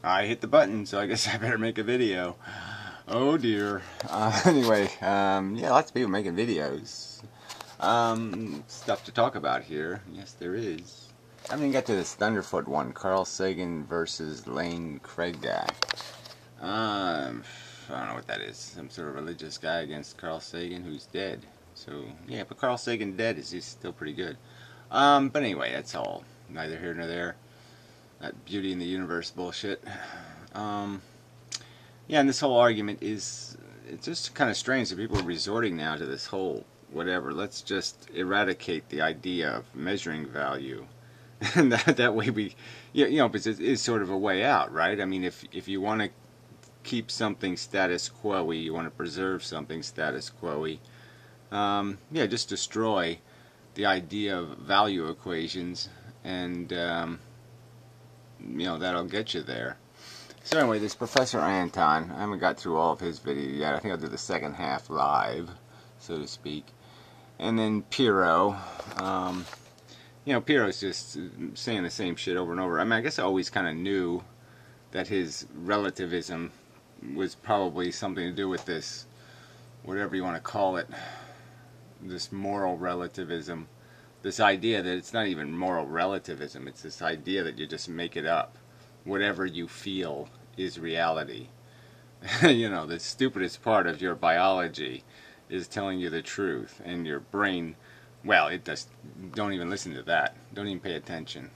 I hit the button, so I guess I better make a video. Oh dear. Anyway, yeah, lots of people making videos. Stuff to talk about here. Yes, there is. I haven't even got to this Thunderfoot one. Carl Sagan versus Lane Craig guy. I don't know what that is. Some sort of religious guy against Carl Sagan, who's dead. So, yeah, but Carl Sagan dead is he's still pretty good. But anyway, that's all. Neither here nor there. That beauty in the universe bullshit. Yeah, and this whole argument is, it's just kind of strange that people are resorting now to this whole whatever. Let's just eradicate the idea of measuring value. And that way we, you know, because it is sort of a way out, right? I mean, if you want to keep something status quo-y, you want to preserve something status quo-y, yeah, just destroy the idea of value equations, and you know, that'll get you there. So anyway, this Professor Anton, I haven't got through all of his video yet. I think I'll do the second half live, so to speak. And then Piro, you know, Piro's just saying the same shit over and over. I mean, I guess I always kind of knew that his relativism was probably something to do with this, whatever you want to call it, this moral relativism. This idea that it's not even moral relativism, it's this idea that you just make it up. Whatever you feel is reality. You know, the stupidest part of your biology is telling you the truth, and your brain, well, it does. Don't even listen to that. Don't even pay attention.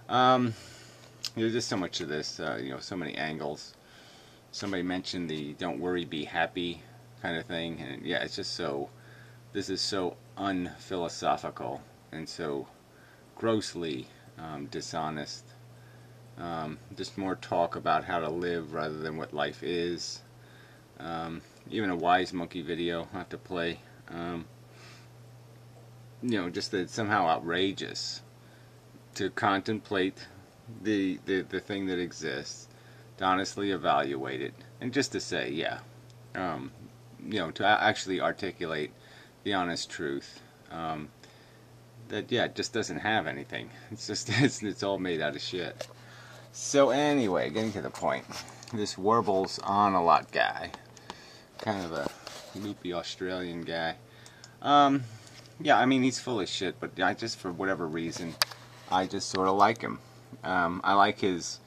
There's just so much of this, you know, so many angles. Somebody mentioned the "don't worry, be happy" kind of thing, and yeah, it's just so. This is so unphilosophical and so grossly dishonest. Just more talk about how to live rather than what life is. Even a Wise Monkey video I have to play. You know, just that it's somehow outrageous to contemplate the thing that exists, to honestly evaluate it, and just to say, yeah, you know, to actually articulate the honest truth. That, yeah, it just doesn't have anything. It's just it's all made out of shit. So anyway, getting to the point, this WarblesOnALot guy, kind of a loopy Australian guy. Yeah, I mean, he's full of shit, but I just, for whatever reason, I just sort of like him. I like his,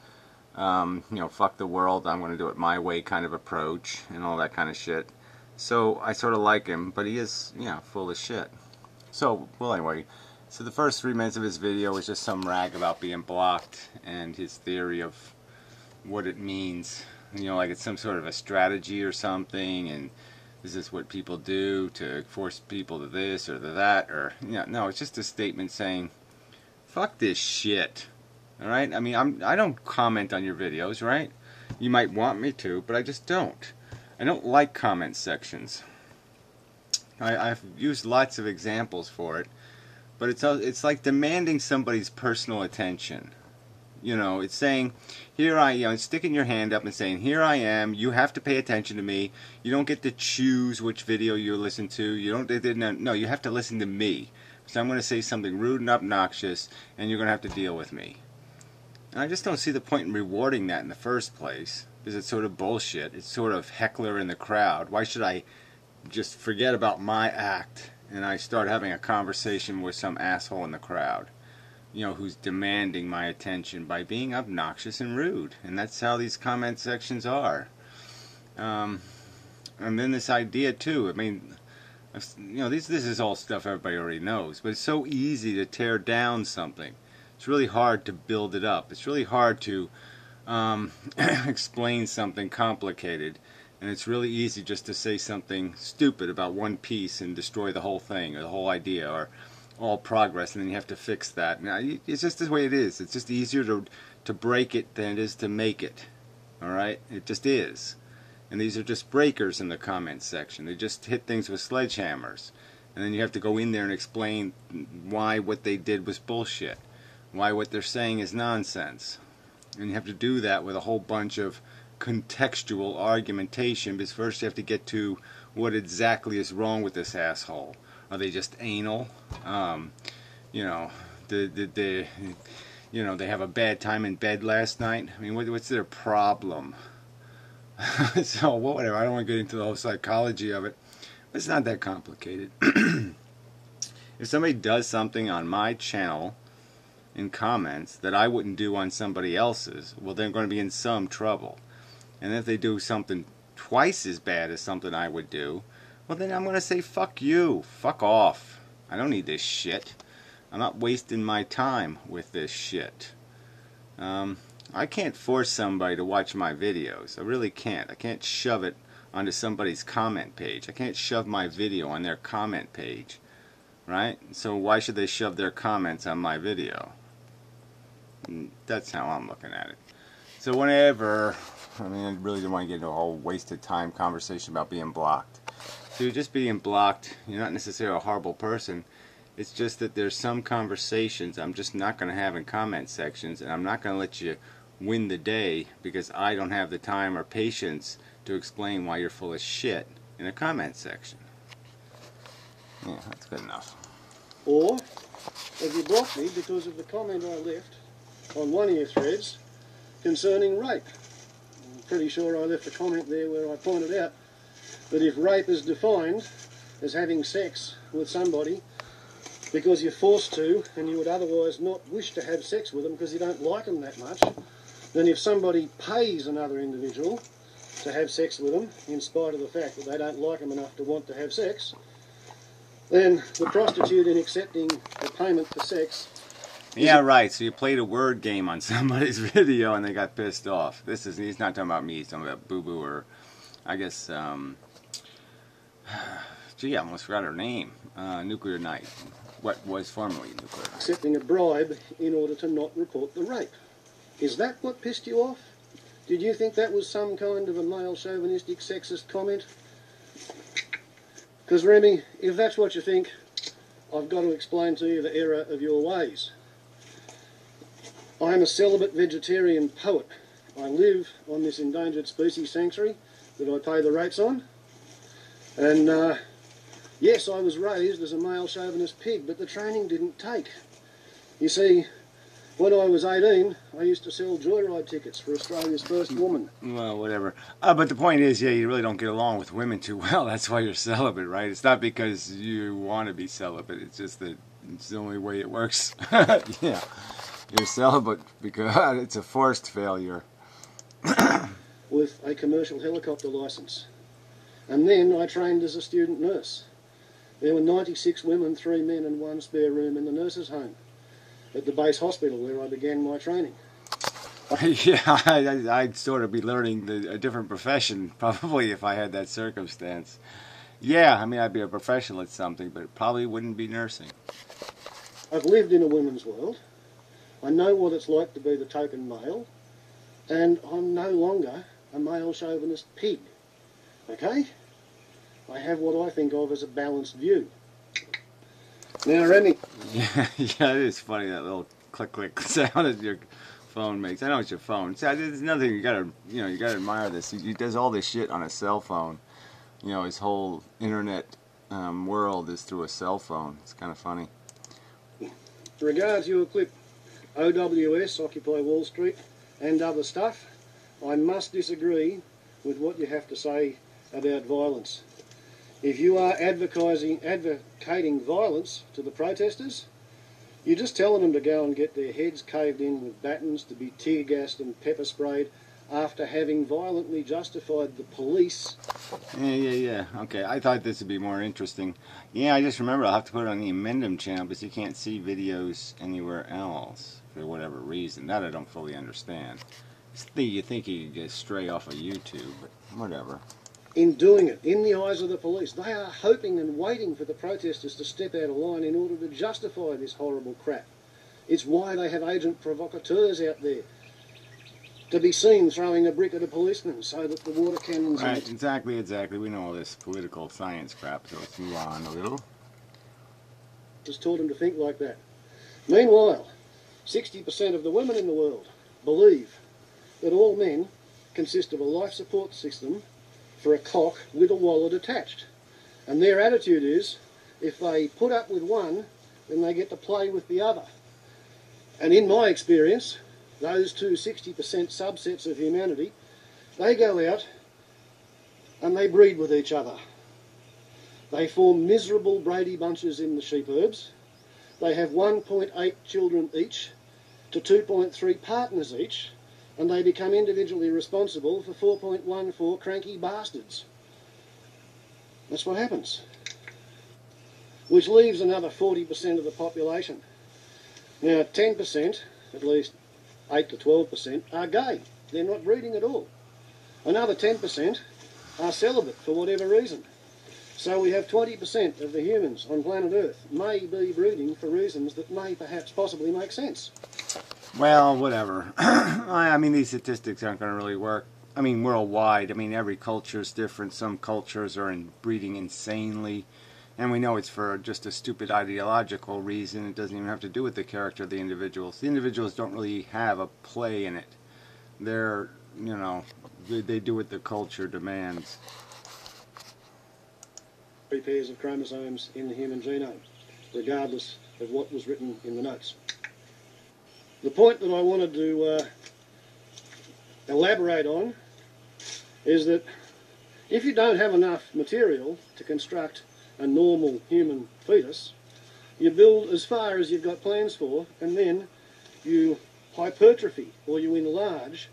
you know, fuck the world, I'm going to do it my way kind of approach, and all that kind of shit. So I sort of like him, but he is, you know, full of shit. So, well, anyway. So the first 3 minutes of his video was just some rag about being blocked and his theory of what it means. You know, like it's some sort of a strategy or something, and this is what people do to force people to this or to that, or, you know, no, it's just a statement saying, fuck this shit. Alright? I mean, I don't comment on your videos, right? You might want me to, but I just don't. I don't like comment sections. I've used lots of examples for it. But it's like demanding somebody's personal attention. You know, it's saying, here I am, sticking your hand up and saying, here I am, you have to pay attention to me. You don't get to choose which video you listen to. You don't, no, you have to listen to me. So I'm going to say something rude and obnoxious, and you're going to have to deal with me. And I just don't see the point in rewarding that in the first place, because it's sort of bullshit. It's sort of heckler in the crowd. Why should I just forget about my act and I start having a conversation with some asshole in the crowd, you know, who's demanding my attention by being obnoxious and rude? And that's how these comment sections are. And then this idea too, I mean, you know, this is all stuff everybody already knows, but it's so easy to tear down something. It's really hard to build it up. It's really hard to explain something complicated. And it's really easy just to say something stupid about one piece and destroy the whole thing, or the whole idea, or all progress, and then you have to fix that. Now, it's just the way it is. It's just easier to break it than it is to make it. Alright? It just is. And these are just breakers in the comments section. They just hit things with sledgehammers. And then you have to go in there and explain why what they did was bullshit. Why what they're saying is nonsense. And you have to do that with a whole bunch of contextual argumentation, because first you have to get to what exactly is wrong with this asshole. Are they just anal? You know, you know, they have a bad time in bed last night. I mean, what's their problem? So, whatever. I don't want to get into the whole psychology of it. But it's not that complicated. If somebody does something on my channel in comments that I wouldn't do on somebody else's, well, they're going to be in some trouble. And if they do something twice as bad as something I would do, well, then I'm going to say, fuck you. Fuck off. I don't need this shit. I'm not wasting my time with this shit. I can't force somebody to watch my videos. I really can't. I can't shove it onto somebody's comment page. I can't shove my video on their comment page. Right? So why should they shove their comments on my video? That's how I'm looking at it. So whenever, I mean, I really don't want to get into a whole wasted time conversation about being blocked. So you're just being blocked. You're not necessarily a horrible person. It's just that there's some conversations I'm just not going to have in comment sections, and I'm not going to let you win the day because I don't have the time or patience to explain why you're full of shit in a comment section. Yeah, that's good enough. Or have you blocked me because of the comment I left on one of your threads concerning rape? I'm pretty sure I left a comment there where I pointed out that if rape is defined as having sex with somebody because you're forced to and you would otherwise not wish to have sex with them because you don't like them that much, then if somebody pays another individual to have sex with them in spite of the fact that they don't like them enough to want to have sex, then the prostitute, in accepting the payment for sex... Yeah, right. So you played a word game on somebody's video and they got pissed off. He's not talking about me. He's talking about Boo Boo, or I guess, gee, I almost forgot her name. Nuclear Knight. What was formerly Nuclear Knight. Accepting a bribe in order to not report the rape. Is that what pissed you off? Did you think that was some kind of a male chauvinistic sexist comment? Because, Remy, if that's what you think, I've got to explain to you the error of your ways. I am a celibate vegetarian poet. I live on this endangered species sanctuary that I pay the rates on. And, yes, I was raised as a male chauvinist pig, but the training didn't take. You see, when I was 18, I used to sell joyride tickets for Australia's first woman. Well, whatever. But the point is, yeah, you really don't get along with women too well. That's why you're celibate, right? It's not because you want to be celibate. It's just that it's the only way it works. Yeah. You're celibate because it's a forced failure. With a commercial helicopter licence. And then I trained as a student nurse. There were 96 women, 3 men and 1 spare room in the nurses' home at the base hospital where I began my training. Yeah, I'd sort of be learning a different profession probably if I had that circumstance. Yeah, I mean, I'd be a professional at something, but it probably wouldn't be nursing. I've lived in a women's world. I know what it's like to be the token male, and I'm no longer a male chauvinist pig. Okay? I have what I think of as a balanced view. Now, Remy. Yeah, it is funny, that little click sound that your phone makes. I know it's your phone. See, there's another thing you gotta admire this. He does all this shit on a cell phone. You know, his whole internet world is through a cell phone. It's kind of funny. Regards your clip, OWS, Occupy Wall Street, and other stuff, I must disagree with what you have to say about violence. If you are advocating violence to the protesters, you're just telling them to go and get their heads caved in with batons, to be tear gassed and pepper sprayed after having violently justified the police. Yeah. Okay, I thought this would be more interesting. Yeah, I just remember I'll have to put it on the inmendham channel because you can't see videos anywhere else for whatever reason. That I don't fully understand. You think you could just stray off of YouTube, but whatever. In doing it, in the eyes of the police, they are hoping and waiting for the protesters to step out of line in order to justify this horrible crap. It's why they have agent provocateurs out there, to be seen throwing a brick at a policeman so that the water cannons... Right, exactly. We know all this political science crap, so let's move on a little. Just taught them to think like that. Meanwhile, 60% of the women in the world believe that all men consist of a life support system for a cock with a wallet attached. And their attitude is, if they put up with one, then they get to play with the other. And in my experience, those two 60% subsets of humanity, they go out and they breed with each other. They form miserable Brady bunches in the sheep herbs. They have 1.8 children each to 2.3 partners each, and they become individually responsible for 4.14 cranky bastards. That's what happens. Which leaves another 40% of the population. Now 10%, at least 8 to 12%, are gay. They're not breeding at all. Another 10% are celibate for whatever reason. So we have 20% of the humans on planet Earth may be breeding for reasons that may perhaps possibly make sense. Well, whatever. I mean, these statistics aren't going to really work. I mean, worldwide. I mean, every culture is different. Some cultures are breeding insanely. And we know it's for just a stupid ideological reason. It doesn't even have to do with the character of the individuals. The individuals don't really have a play in it. They're, you know, they do what the culture demands. 3 pairs of chromosomes in the human genome, regardless of what was written in the notes. The point that I wanted to elaborate on is that if you don't have enough material to construct a normal human fetus, you build as far as you've got plans for, and then you hypertrophy, or you enlarge,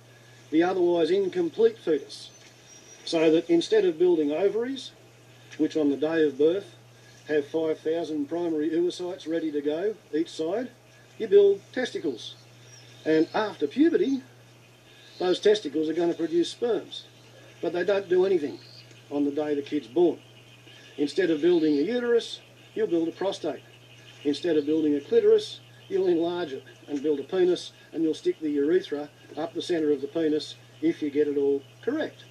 the otherwise incomplete fetus, so that instead of building ovaries, which on the day of birth have 5,000 primary oocytes ready to go each side, you build testicles. And after puberty, those testicles are going to produce sperms, but they don't do anything on the day the kid's born. Instead of building a uterus, you'll build a prostate. Instead of building a clitoris, you'll enlarge it and build a penis, and you'll stick the urethra up the centre of the penis if you get it all correct.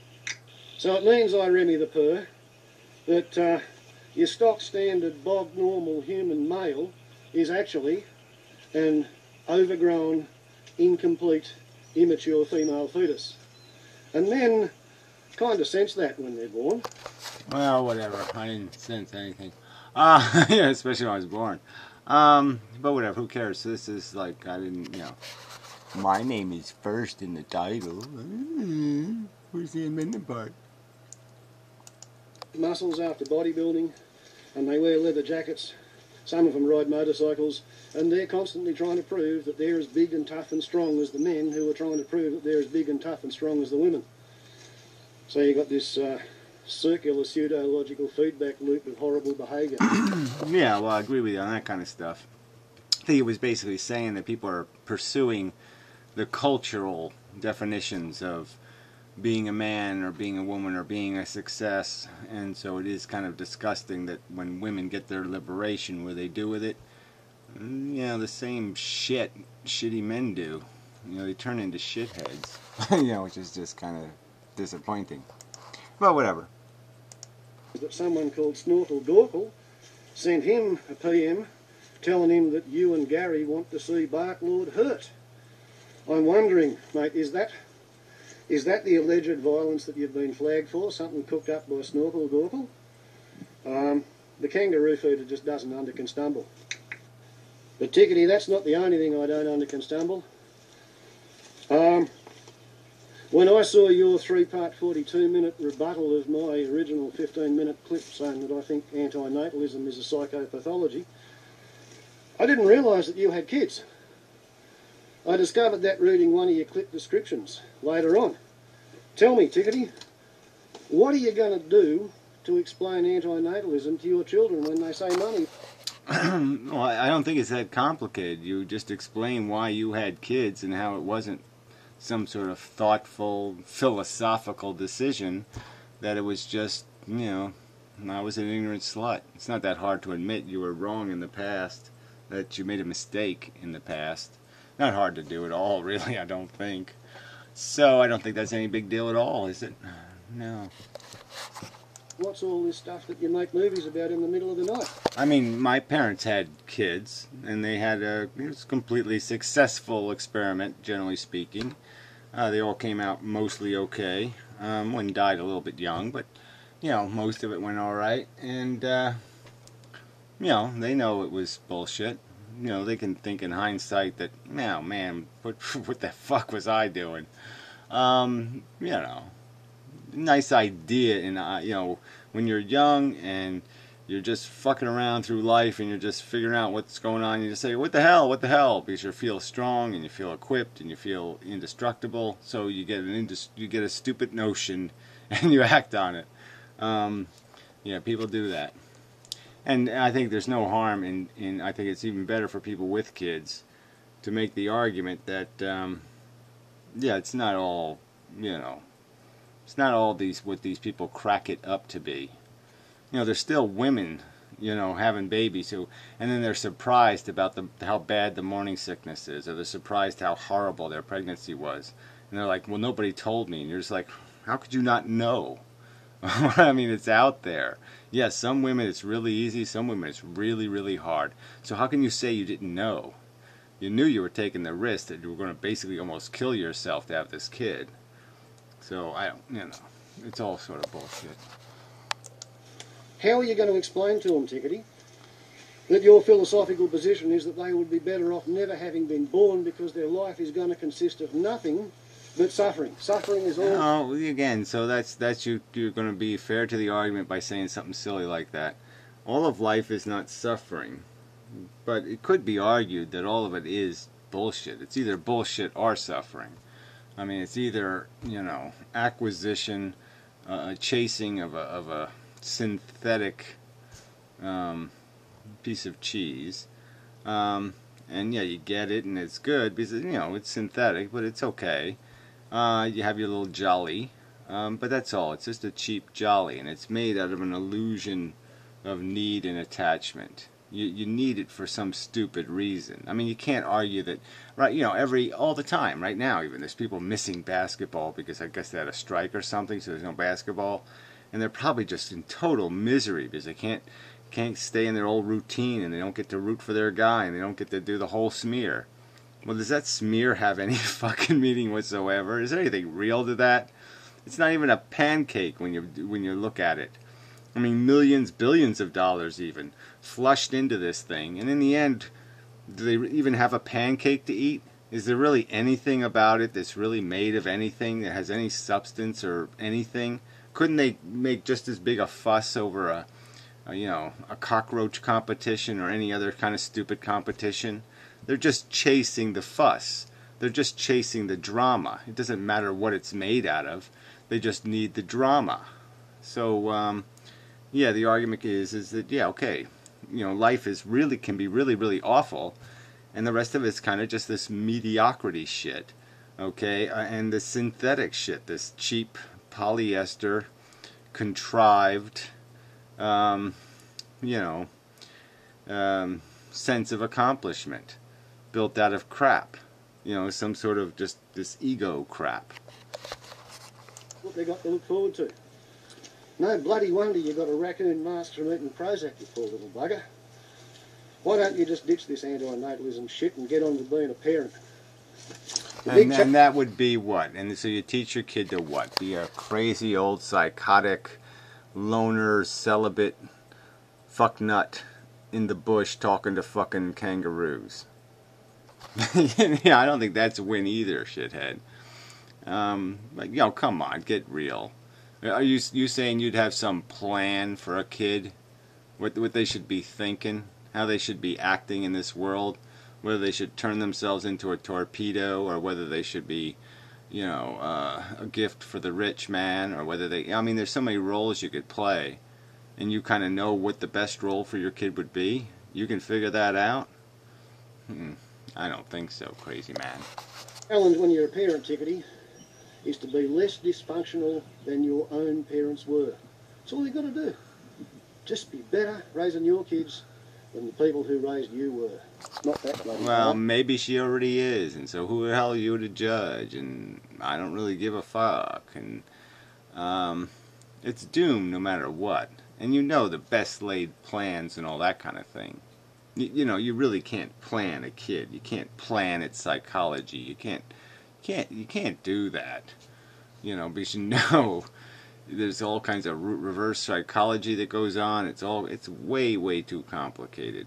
So it means, I Remy the purr, that your stock standard bog normal human male is actually an overgrown, incomplete, immature female fetus. And men kind of sense that when they're born. Well, whatever. I didn't sense anything. Yeah, especially when I was born. But whatever, who cares? This is like, I didn't, you know. My name is first in the title. Where's the inmendham part? Muscles after bodybuilding, and they wear leather jackets. Some of them ride motorcycles, and they're constantly trying to prove that they're as big and tough and strong as the men who are trying to prove that they're as big and tough and strong as the women. So you've got this circular pseudo-logical feedback loop of horrible behaviour. Yeah, well, I agree with you on that kind of stuff. I think it was basically saying that people are pursuing the cultural definitions of being a man or being a woman or being a success, and so it is kind of disgusting that when women get their liberation, what they do with it, you know, the same shitty men do. You know, they turn into shitheads, you know, which is just kind of disappointing. But whatever. That someone called Snorkel Dorkel sent him a PM telling him that you and Gary want to see Barklord hurt. I'm wondering, mate, is that the alleged violence that you've been flagged for, something cooked up by Snorkel Dorkel? The kangaroo feeder just doesn't underconstumble. But Tickety, that's not the only thing I don't underconstumble. When I saw your 3-part 42-minute rebuttal of my original 15-minute clip saying that I think antinatalism is a psychopathology, I didn't realise that you had kids. I discovered that reading one of your clip descriptions later on. Tell me, Tickety, what are you going to do to explain antinatalism to your children when they say mummy? Well, I don't think it's that complicated. You just explain why you had kids and how it wasn't some sort of thoughtful, philosophical decision, that it was just, you know, I was an ignorant slut. It's not that hard to admit you were wrong in the past, that you made a mistake in the past. Not hard to do at all, really, I don't think. So I don't think that's any big deal at all, is it? No. What's all this stuff that you make movies about in the middle of the night? I mean, my parents had kids, and they had it was a completely successful experiment, generally speaking. They all came out mostly okay. One died a little bit young, but, you know, most of it went all right. And, you know, they know it was bullshit. you know, they can think in hindsight that, no, man, what the fuck was I doing? You know, nice idea, and you know, when you're young and you're just fucking around through life and you're just figuring out what's going on, you just say, what the hell, because you feel strong and you feel equipped and you feel indestructible, so you get a stupid notion and you act on it. Yeah, people do that. And I think there's no harm in I think it's even better for people with kids to make the argument that, yeah, it's not all, you know, it's not all what these people crack it up to be. You know, there's still women, you know, having babies and then they're surprised about how bad the morning sickness is, or they're surprised how horrible their pregnancy was. And they're like, well, nobody told me. And you're just like, how could you not know? I mean, it's out there. Yes, some women it's really easy, some women it's really, really hard. So how can you say you didn't know? You knew you were taking the risk that you were going to basically almost kill yourself to have this kid. So, you know, it's all sort of bullshit. How are you going to explain to them, Tickety, that your philosophical position is that they would be better off never having been born because their life is going to consist of nothing but suffering? Suffering is all... Oh, again, so that's you're going to be fair to the argument by saying something silly like that. All of life is not suffering, but it could be argued that all of it is bullshit. It's either bullshit or suffering. I mean, it's either, you know, acquisition, chasing of a synthetic piece of cheese, and yeah, you get it and it's good because, you know, it's synthetic, but it's okay. You have your little jolly, but that's all. It's just a cheap jolly, and it's made out of an illusion of need and attachment. You need it for some stupid reason. I mean, you can't argue that, right? You know, all the time, right now, even there's people missing basketball because I guess they had a strike or something, so there's no basketball, and they're probably just in total misery because they can't stay in their old routine, and they don't get to root for their guy, and they don't get to do the whole smear. Well, does that smear have any fucking meaning whatsoever? Is there anything real to that? It's not even a pancake when you look at it. I mean, millions, billions of dollars even flushed into this thing, and in the end, do they even have a pancake to eat? Is there really anything about it that's really made of anything that has any substance or anything? Couldn't they make just as big a fuss over a cockroach competition or any other kind of stupid competition? They're just chasing the fuss. They're just chasing the drama. It doesn't matter what it's made out of. They just need the drama. So, yeah, the argument is that, yeah, okay, you know, life can be really, really awful, and the rest of it's kind of just this mediocrity shit, okay, and the synthetic shit, this cheap polyester, contrived, sense of accomplishment, built out of crap, you know, some sort of just this ego crap. What they got to look forward to. No bloody wonder you got a raccoon mask from eating Prozac, you poor little bugger. Why don't you just ditch this antinatalism shit and get on to being a parent? And that would be what? And so you teach your kid to what? Be a crazy old psychotic loner celibate fucknut in the bush talking to fucking kangaroos. Yeah, I don't think that's a win either, shithead. Like, you know, come on, get real. Are you saying you'd have some plan for a kid? What they should be thinking? How they should be acting in this world? Whether they should turn themselves into a torpedo, or whether they should be, you know, a gift for the rich man, or whether they... I mean, there's so many roles you could play, and you kind of know what the best role for your kid would be? You can figure that out? I don't think so, crazy man. Challenge when you're a parent, Tickety, is to be less dysfunctional than your own parents were. That's all you've got to do. Just be better raising your kids than the people who raised you were. It's not that bloody Well, hard. maybe she already is, and so who the hell are you to judge? And I don't really give a fuck. And it's doomed no matter what. And you know the best laid plans and all that kind of thing. You know, you really can't plan a kid. You can't plan its psychology. You can't do that. You know, because you know there's all kinds of reverse psychology that goes on. It's way, way too complicated.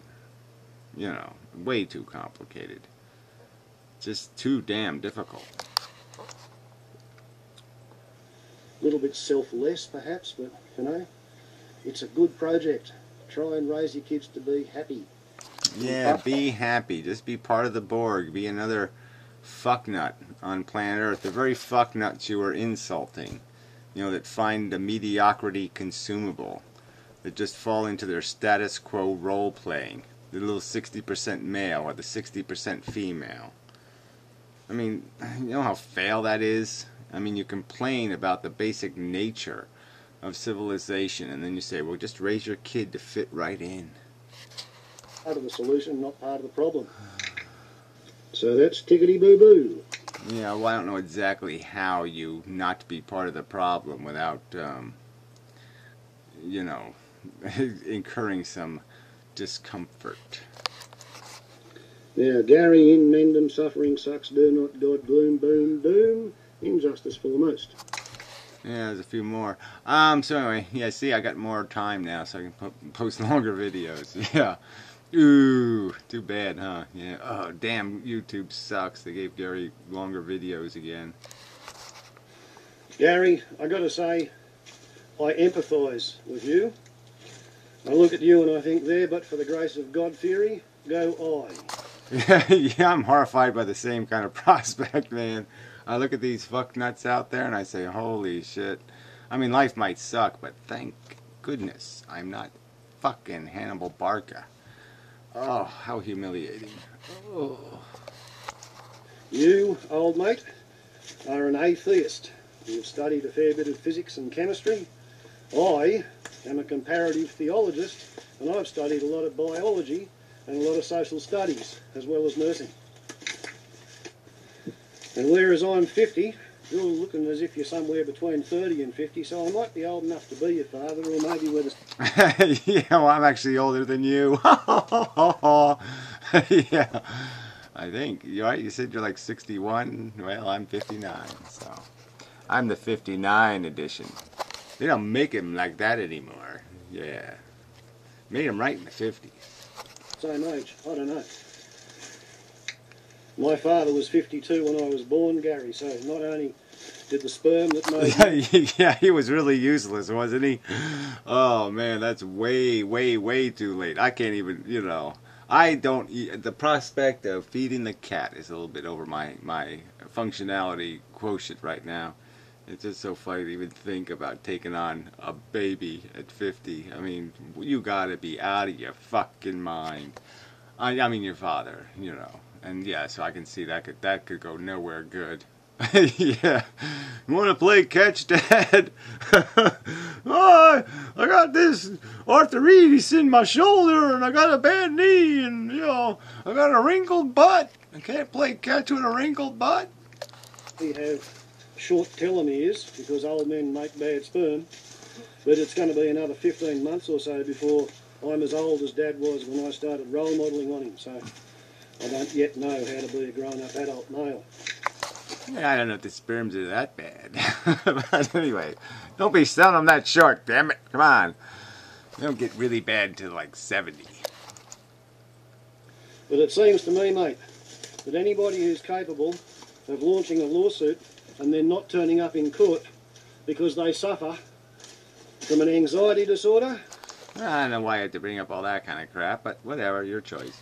You know, way too complicated. Just too damn difficult. A little bit selfless, perhaps, but, you know, it's a good project. Try and raise your kids to be happy. Yeah, be happy. Just be part of the Borg. Be another fucknut on planet Earth. The very fucknuts you are insulting. You know, that find the mediocrity consumable. That just fall into their status quo role-playing. The little 60% male or the 60% female. I mean, you know how fail that is? I mean, you complain about the basic nature of civilization, and then you say, well, just raise your kid to fit right in. Part of the solution, not part of the problem. So that's tickety-boo-boo. Yeah, well, I don't know exactly how you not be part of the problem without, you know, incurring some discomfort. Now, Gary, inmendham, suffering sucks, do not God, gloom, boom, doom, injustice foremost. Yeah, there's a few more. So anyway, yeah, see, I got more time now, so I can post longer videos. Yeah. Ooh, too bad, huh? Yeah. Oh, damn, YouTube sucks. They gave Gary longer videos again. Gary, I got to say, I empathise with you. I look at you and I think there, but for the grace of God theory, go I. Yeah, I'm horrified by the same kind of prospect, man. I look at these fucknuts out there and I say, holy shit. I mean, life might suck, but thank goodness I'm not fucking Hannibal Barca. Oh, how humiliating. Oh. You, old mate, are an atheist. You've studied a fair bit of physics and chemistry. I am a comparative theologist, and I've studied a lot of biology and a lot of social studies, as well as nursing. And whereas I'm 50, you're looking as if you're somewhere between 30 and 50, so I might be old enough to be your father, or maybe with us. Yeah, well, I'm actually older than you. Yeah, I think. Right? You said you're like 61. Well, I'm 59, so I'm the 59 edition. They don't make him like that anymore. Yeah, made him right in the 50s. Same age, I don't know. My father was 52 when I was born, Gary, so not only did the sperm that made Yeah, he was really useless, wasn't he? Oh, man, that's way, way, way too late. I can't even, you know, I don't eat. The prospect of feeding the cat is a little bit over my functionality quotient right now. It's just so funny to even think about taking on a baby at 50. I mean, you gotta be out of your fucking mind. I mean, your father, you know. And yeah, so I can see that could go nowhere good. Yeah. You want to play catch, Dad? Oh, I got this arthritis in my shoulder, and I got a bad knee, and, you know, I got a wrinkled butt. I can't play catch with a wrinkled butt. we have short telomeres because old men make bad sperm, but it's going to be another 15 months or so before I'm as old as Dad was when I started role modelling on him, so I don't yet know how to be a grown-up adult male. Yeah, I don't know if the sperms are that bad. But anyway, don't be selling them that short, damn it. Come on. They don't get really bad until like 70. But it seems to me, mate, that anybody who's capable of launching a lawsuit and then not turning up in court because they suffer from an anxiety disorder... I don't know why you have to bring up all that kind of crap, but whatever, your choice.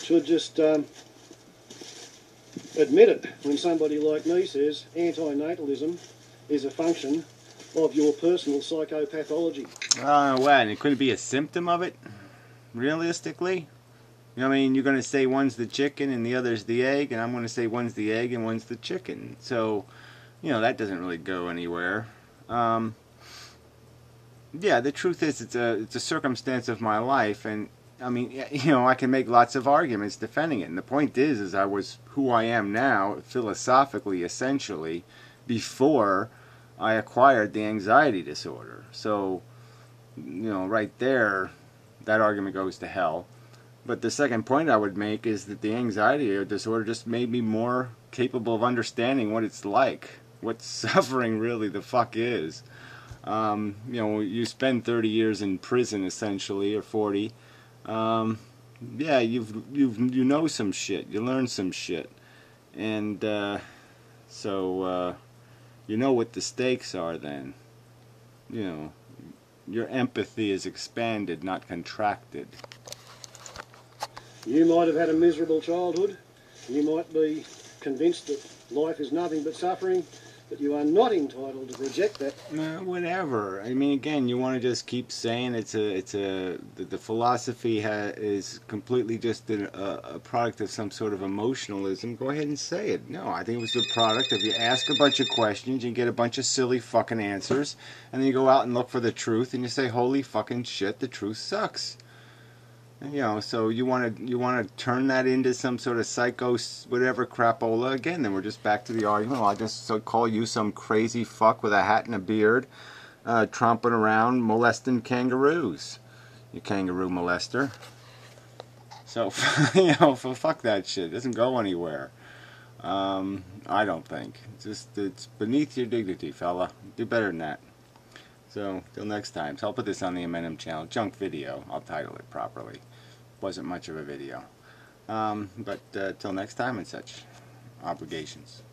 ...should just admit it when somebody like me says antinatalism is a function of your personal psychopathology. Well, and it couldn't be a symptom of it, realistically. You know what I mean? You're going to say one's the chicken and the other's the egg, and I'm going to say one's the egg and one's the chicken. So, you know, that doesn't really go anywhere. Yeah, the truth is it's a circumstance of my life, and I mean, you know, I can make lots of arguments defending it. And the point is I was who I am now, philosophically, essentially, before I acquired the anxiety disorder. So, you know, right there, that argument goes to hell. But the second point I would make is that the anxiety disorder just made me more capable of understanding what it's like, what suffering really the fuck is. You know, you spend 30 years in prison, essentially, or 40. You yeah, you know some shit, you learn some shit, and so you know what the stakes are. Then, you know, your empathy is expanded, not contracted. You might have had a miserable childhood. You might be convinced that life is nothing but suffering, but you are not entitled to reject that. Whatever. I mean, again, you want to just keep saying the philosophy is completely just a product of some sort of emotionalism. Go ahead and say it. No, I think it was the product of you ask a bunch of questions, you get a bunch of silly fucking answers, and then you go out and look for the truth, and you say, holy fucking shit, the truth sucks. You know, so you want to turn that into some sort of psycho whatever crapola again. Then we're just back to the argument. Well, I just call you some crazy fuck with a hat and a beard, tromping around molesting kangaroos. You kangaroo molester. So you know, fuck that shit. It doesn't go anywhere. I don't think. It's beneath your dignity, fella. Do better than that. So, till next time. So I'll put this on the inmendham channel. Junk video. I'll title it properly. Wasn't much of a video. But till next time and such. Obligations.